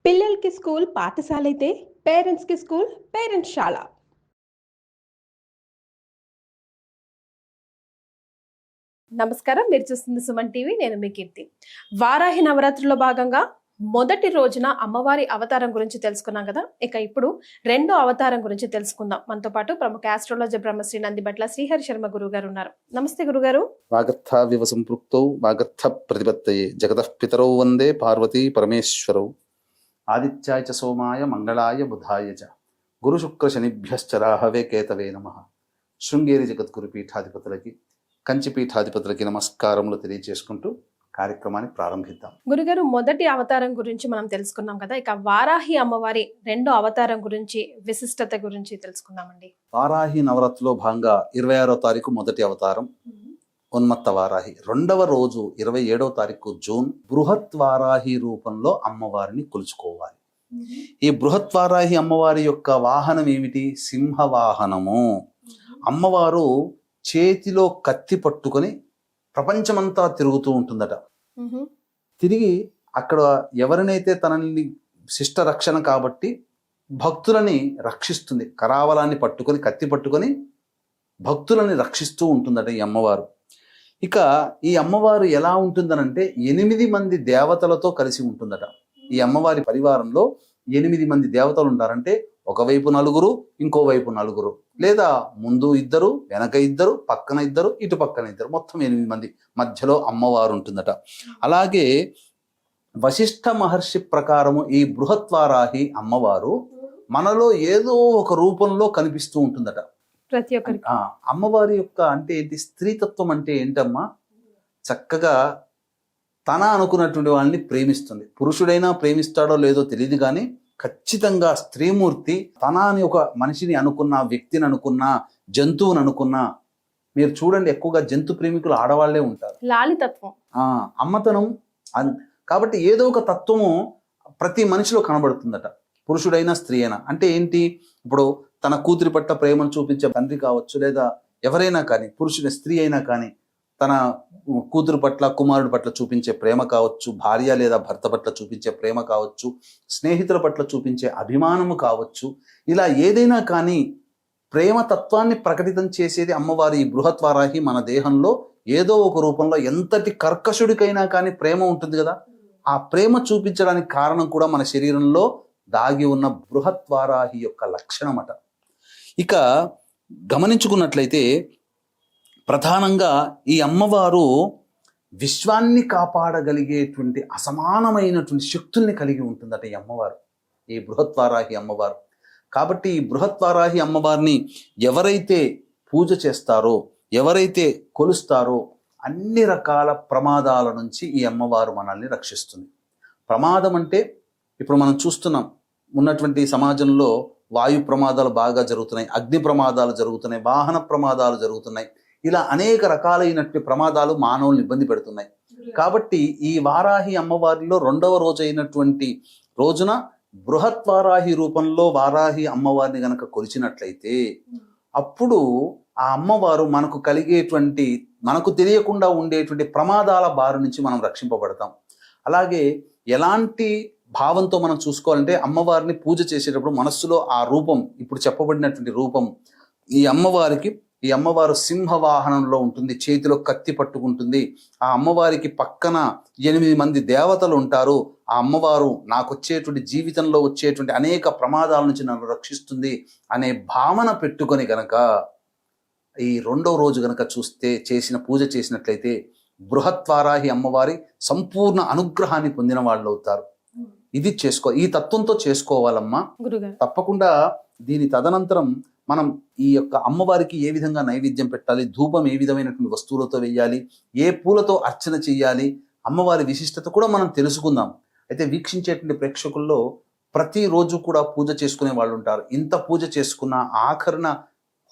పిల్లలకి స్కూల్ పాఠశాల అయితే పేరెంట్స్‌కి స్కూల్ పేరెంట్స్‌శాల. నమస్కారం. మీరు చూస్తుంది సుమన్ టీవీ. నేను మీ కీర్తి. వారాహి నవరాత్రుల్లో భాగంగా మొదటి రోజున అమ్మవారి అవతారం గురించి తెలుసుకున్నాం కదా. ఇక ఇప్పుడు రెండో అవతారం గురించి తెలుసుకుందాం. మనతో పాటు ప్రముఖ ఆస్ట్రాలజర్ బ్రహ్మశ్రీ నందిబట్ల శ్రీహరి శర్మ గురువు గారు ఉన్నారు. నమస్తే గురుగారు. వాగర్థావివ సంపృక్తౌ వాగర్థ ప్రతిపత్తయే జగతః పితరౌ వందే పార్వతీ పరమేశ్వరౌ ఆదిత్యాయ చ సోమాయ మంగళాయ బుధాయ చ గురు శుక్ర శనిభ్యశ్చ రాహవే కేతవే నమః. శృంగేరి జగద్గురు పీఠాధిపతులకి కంచి పీఠాధిపతులకి నమస్కారములు తెలియజేసుకుంటూ కార్యక్రమాన్ని ప్రారంభిద్దాం. గురుగారు, మొదటి అవతారం గురించి మనం తెలుసుకున్నాం కదా. ఇక వారాహి అమ్మవారి రెండో అవతారం గురించి, విశిష్టత గురించి తెలుసుకుందామండి. వారాహి నవరాత్రిలో భాగంగా 26వ తారీఖు మొదటి అవతారం ఉన్మత్త వారాహి. రెండవ రోజు 27వ తారీఖు జూన్ బృహత్ వారాహి రూపంలో అమ్మవారిని కొలుచుకోవాలి. ఈ బృహత్ వారాహి అమ్మవారి యొక్క వాహనం ఏమిటి? సింహ వాహనము. అమ్మవారు చేతిలో కత్తి పట్టుకొని ప్రపంచమంతా తిరుగుతూ ఉంటుందట. తిరిగి అక్కడ ఎవరినైతే తనని శిష్ట రక్షణ కాబట్టి భక్తులని రక్షిస్తుంది. కరావలాన్ని పట్టుకొని కత్తి పట్టుకొని భక్తులని రక్షిస్తూ ఉంటుందట ఈ అమ్మవారు. ఇక ఈ అమ్మవారు ఎలా ఉంటుందనంటే 8 మంది దేవతలతో కలిసి ఉంటుందట. ఈ అమ్మవారి పరివారంలో 8 మంది దేవతలు ఉంటారంటే ఒకవైపు 4, ఇంకోవైపు 4, లేదా ముందు 2, వెనక 2, పక్కన 2, ఇటు పక్కన 2, మొత్తం 8 మంది మధ్యలో అమ్మవారు ఉంటుందట. అలాగే వశిష్ఠ మహర్షి ప్రకారము ఈ బృహత్వారాహి అమ్మవారు మనలో ఏదో ఒక రూపంలో కనిపిస్తూ ఉంటుందట ప్రతి ఒక్కరికి. అమ్మవారి యొక్క అంటే ఏంటి? స్త్రీతత్వం అంటే ఏంటమ్మా? చక్కగా తన అనుకున్నటువంటి వాళ్ళని ప్రేమిస్తుంది. పురుషుడైనా ప్రేమిస్తాడో లేదో తెలియదు కానీ ఖచ్చితంగా స్త్రీమూర్తి తన అని ఒక మనిషిని అనుకున్న, వ్యక్తిని అనుకున్న, జంతువుని అనుకున్న, మీరు చూడండి ఎక్కువగా జంతు ప్రేమికులు ఆడవాళ్లే ఉంటారు. లాలితత్వం, అమ్మతనం. కాబట్టి ఏదో ఒక తత్వము ప్రతి మనిషిలో కనబడుతుందట, పురుషుడైనా స్త్రీ అయినా. అంటే ఏంటి? ఇప్పుడు తన కూతురి పట్ల ప్రేమను చూపించే తండ్రి కావచ్చు, లేదా ఎవరైనా కానీ, పురుషుని స్త్రీ అయినా కానీ తన కూతురు పట్ల, కుమారుడి పట్ల చూపించే ప్రేమ కావచ్చు, భార్య లేదా భర్త పట్ల చూపించే ప్రేమ కావచ్చు, స్నేహితుల పట్ల చూపించే అభిమానము కావచ్చు, ఇలా ఏదైనా కానీ ప్రేమ తత్వాన్ని ప్రకటితం చేసేది అమ్మవారి ఈ బృహత్వారాహి. మన దేహంలో ఏదో ఒక రూపంలో ఎంతటి కర్కశుడికైనా కానీ ప్రేమ ఉంటుంది కదా. ఆ ప్రేమ చూపించడానికి కారణం కూడా మన శరీరంలో దాగి ఉన్న బృహత్వారాహి యొక్క లక్షణమట. ఇక గమనించుకున్నట్లయితే ప్రధానంగా ఈ అమ్మవారు విశ్వాన్ని కాపాడగలిగేటువంటి అసమానమైనటువంటి శక్తుల్ని కలిగి ఉంటుందట ఈ అమ్మవారు, ఈ బృహత్వారాహి అమ్మవారు. కాబట్టి ఈ బృహత్వారాహి అమ్మవారిని ఎవరైతే పూజ చేస్తారో, ఎవరైతే కొలుస్తారో అన్ని రకాల ప్రమాదాల నుంచి ఈ అమ్మవారు మనల్ని రక్షిస్తుంది. ప్రమాదం అంటే ఇప్పుడు మనం చూస్తున్నాం, ఉన్నటువంటి సమాజంలో వాయు ప్రమాదాలు బాగా జరుగుతున్నాయి, అగ్ని ప్రమాదాలు జరుగుతున్నాయి, వాహన ప్రమాదాలు జరుగుతున్నాయి. ఇలా అనేక రకాలైనటువంటి ప్రమాదాలు మానవుల్ని ఇబ్బంది పెడుతున్నాయి. కాబట్టి ఈ వారాహి అమ్మవారిలో రెండవ రోజు అయినటువంటి రోజున బృహత్వారాహి రూపంలో వారాహి అమ్మవారిని గనక కొలిచినట్లయితే అప్పుడు ఆ అమ్మవారు మనకు కలిగేటువంటి, మనకు తెలియకుండా ఉండేటువంటి ప్రమాదాల బారి నుంచి మనం రక్షింపబడతాం. అలాగే ఎలాంటి భావంతో మనం చూసుకోవాలంటే అమ్మవారిని పూజ చేసేటప్పుడు మనస్సులో ఆ రూపం, ఇప్పుడు చెప్పబడినటువంటి రూపం, ఈ అమ్మవారు సింహ వాహనంలో ఉంటుంది, చేతిలో కత్తి పట్టుకుంటుంది. ఆ అమ్మవారికి పక్కన 8 మంది దేవతలు ఉంటారు. ఆ అమ్మవారు నాకు వచ్చేటువంటి జీవితంలో వచ్చేటువంటి అనేక ప్రమాదాల నుంచి నన్ను రక్షిస్తుంది అనే భావన పెట్టుకొని గనక ఈ రెండవ రోజు గనక పూజ చేసినట్లయితే బృహత్వారాహి అమ్మవారి సంపూర్ణ అనుగ్రహాన్ని పొందిన వాళ్ళు అవుతారు. ఇది ఈ తత్వంతో చేసుకోవాలమ్మా. తప్పకుండా దీని తదనంతరం మనం ఈ యొక్క అమ్మవారికి ఏ విధంగా నైవేద్యం పెట్టాలి, ధూపం ఏ విధమైనటువంటి వస్తువులతో వేయాలి, ఏ పూలతో అర్చన చేయాలి, అమ్మవారి విశిష్టత కూడా మనం తెలుసుకుందాం. అయితే వీక్షించేటువంటి ప్రేక్షకుల్లో ప్రతిరోజు కూడా పూజ చేసుకునే వాళ్ళు ఉంటారు. ఇంత పూజ చేసుకున్న ఆఖరణ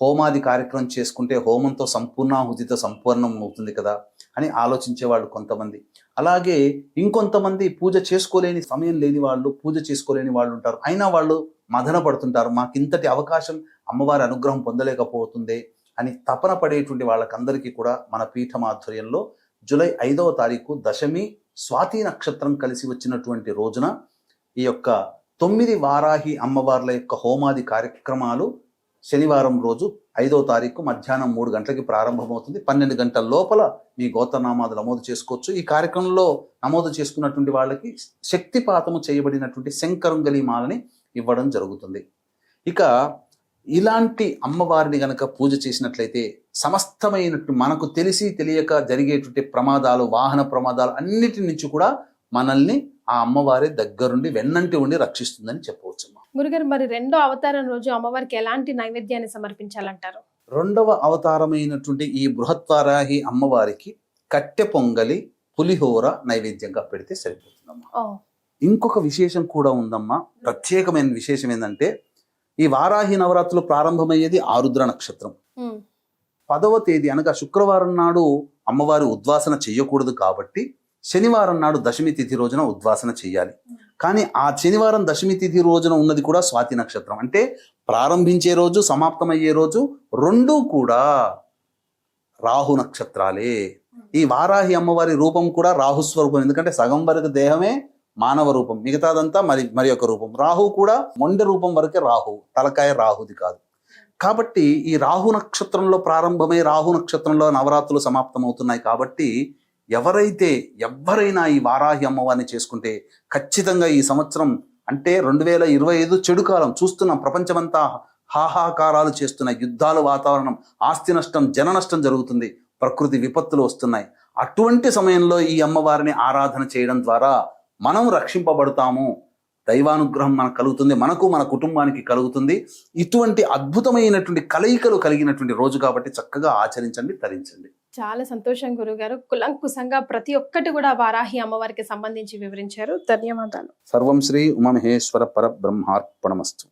హోమాది కార్యక్రమం చేసుకుంటే హోమంతో సంపూర్ణాహుతితో సంపూర్ణం అవుతుంది కదా అని ఆలోచించే వాళ్ళు కొంతమంది. అలాగే ఇంకొంతమంది పూజ చేసుకోలేని సమయం లేని వాళ్ళు, పూజ చేసుకోలేని వాళ్ళు ఉంటారు. అయినా వాళ్ళు మదన పడుతుంటారు, మాకింతటి అవకాశం అమ్మవారి అనుగ్రహం పొందలేకపోతుంది అని తపన పడేటువంటి వాళ్ళకందరికీ కూడా మన పీఠం ఆధ్వర్యంలో జూలై 5వ తారీఖు దశమి స్వాతి నక్షత్రం కలిసి వచ్చినటువంటి రోజున ఈ యొక్క 9 వారాహి అమ్మవార్ల యొక్క హోమాది కార్యక్రమాలు శనివారం రోజు 5వ తారీఖు మధ్యాహ్నం 3 గంటలకి ప్రారంభమవుతుంది. 12 గంటల లోపల మీ గోత్రనామాలు నమోదు చేసుకోవచ్చు. ఈ కార్యక్రమంలో నమోదు చేసుకున్నటువంటి వాళ్ళకి శక్తిపాతము చేయబడినటువంటి శంకరుంగలి మాలని ఇవ్వడం జరుగుతుంది. ఇక ఇలాంటి అమ్మవారిని గనక పూజ చేసినట్లయితే సమస్తమైనటువంటి మనకు తెలిసి తెలియక జరిగేటువంటి ప్రమాదాలు, వాహన ప్రమాదాలు అన్నిటి నుంచి కూడా మనల్ని ఆ అమ్మవారి దగ్గరుండి వెన్నంటి ఉండి రక్షిస్తుందని చెప్పవచ్చు. గురుగారు, మరి రెండో అవతారం రోజు అమ్మవారికి ఎలాంటి నైవేద్యాన్ని సమర్పించాలంటారు? 2వ అవతారమైనటువంటి ఈ బృహత్వారాహి అమ్మవారికి కట్టె పొంగలి, పులిహోర నైవేద్యంగా పెడితే సరిపోతుందమ్మా. ఇంకొక విశేషం కూడా ఉందమ్మా. ప్రత్యేకమైన విశేషం ఏంటంటే ఈ వారాహి నవరాత్రులు ప్రారంభమయ్యేది ఆరుద్ర నక్షత్రం. 10వ తేదీ అనగా శుక్రవారం నాడు అమ్మవారి ఉద్వాసన చెయ్యకూడదు కాబట్టి శనివారం నాడు దశమి తిథి రోజున ఉద్వాసన చెయ్యాలి. కానీ ఆ శనివారం దశమి తిథి రోజున ఉన్నది కూడా స్వాతి నక్షత్రం. అంటే ప్రారంభించే రోజు, సమాప్తమయ్యే రోజు రెండూ కూడా రాహు నక్షత్రాలే. ఈ వారాహి అమ్మవారి రూపం కూడా రాహుస్వరూపం. ఎందుకంటే సగం వరకు దేహమే మానవ రూపం, మిగతాదంతా మరి ఒక రూపం. రాహు కూడా మొండె రూపం వరకే రాహు, తలకాయ రాహుది కాదు. కాబట్టి ఈ రాహు నక్షత్రంలో ప్రారంభమై రాహు నక్షత్రంలో నవరాత్రులు సమాప్తమవుతున్నాయి. కాబట్టి ఎవరైనా ఈ వారాహి అమ్మవారిని చేసుకుంటే ఖచ్చితంగా ఈ సంవత్సరం అంటే 2025 చెడు కాలం చూస్తున్నాం. ప్రపంచమంతా హాహాకారాలు చేస్తున్నాయి, యుద్ధాల వాతావరణం, ఆస్తి నష్టం, జన నష్టం జరుగుతుంది, ప్రకృతి విపత్తులు వస్తున్నాయి. అటువంటి సమయంలో ఈ అమ్మవారిని ఆరాధన చేయడం ద్వారా మనం రక్షింపబడతాము, దైవానుగ్రహం మనకు కలుగుతుంది, మనకు మన కుటుంబానికి కలుగుతుంది. ఇటువంటి అద్భుతమైనటువంటి కలయికలు కలిగినటువంటి రోజు కాబట్టి చక్కగా ఆచరించండి, తరించండి. చాలా సంతోషం గురుగారు. కులంకుశంగా ప్రతి ఒక్కటి కూడా వారాహి అమ్మవారికి సంబంధించి వివరించారు. ధన్యవాదాలు. సర్వం శ్రీ ఉమామహేశ్వర పరబ్రహ్మార్పణమస్తు.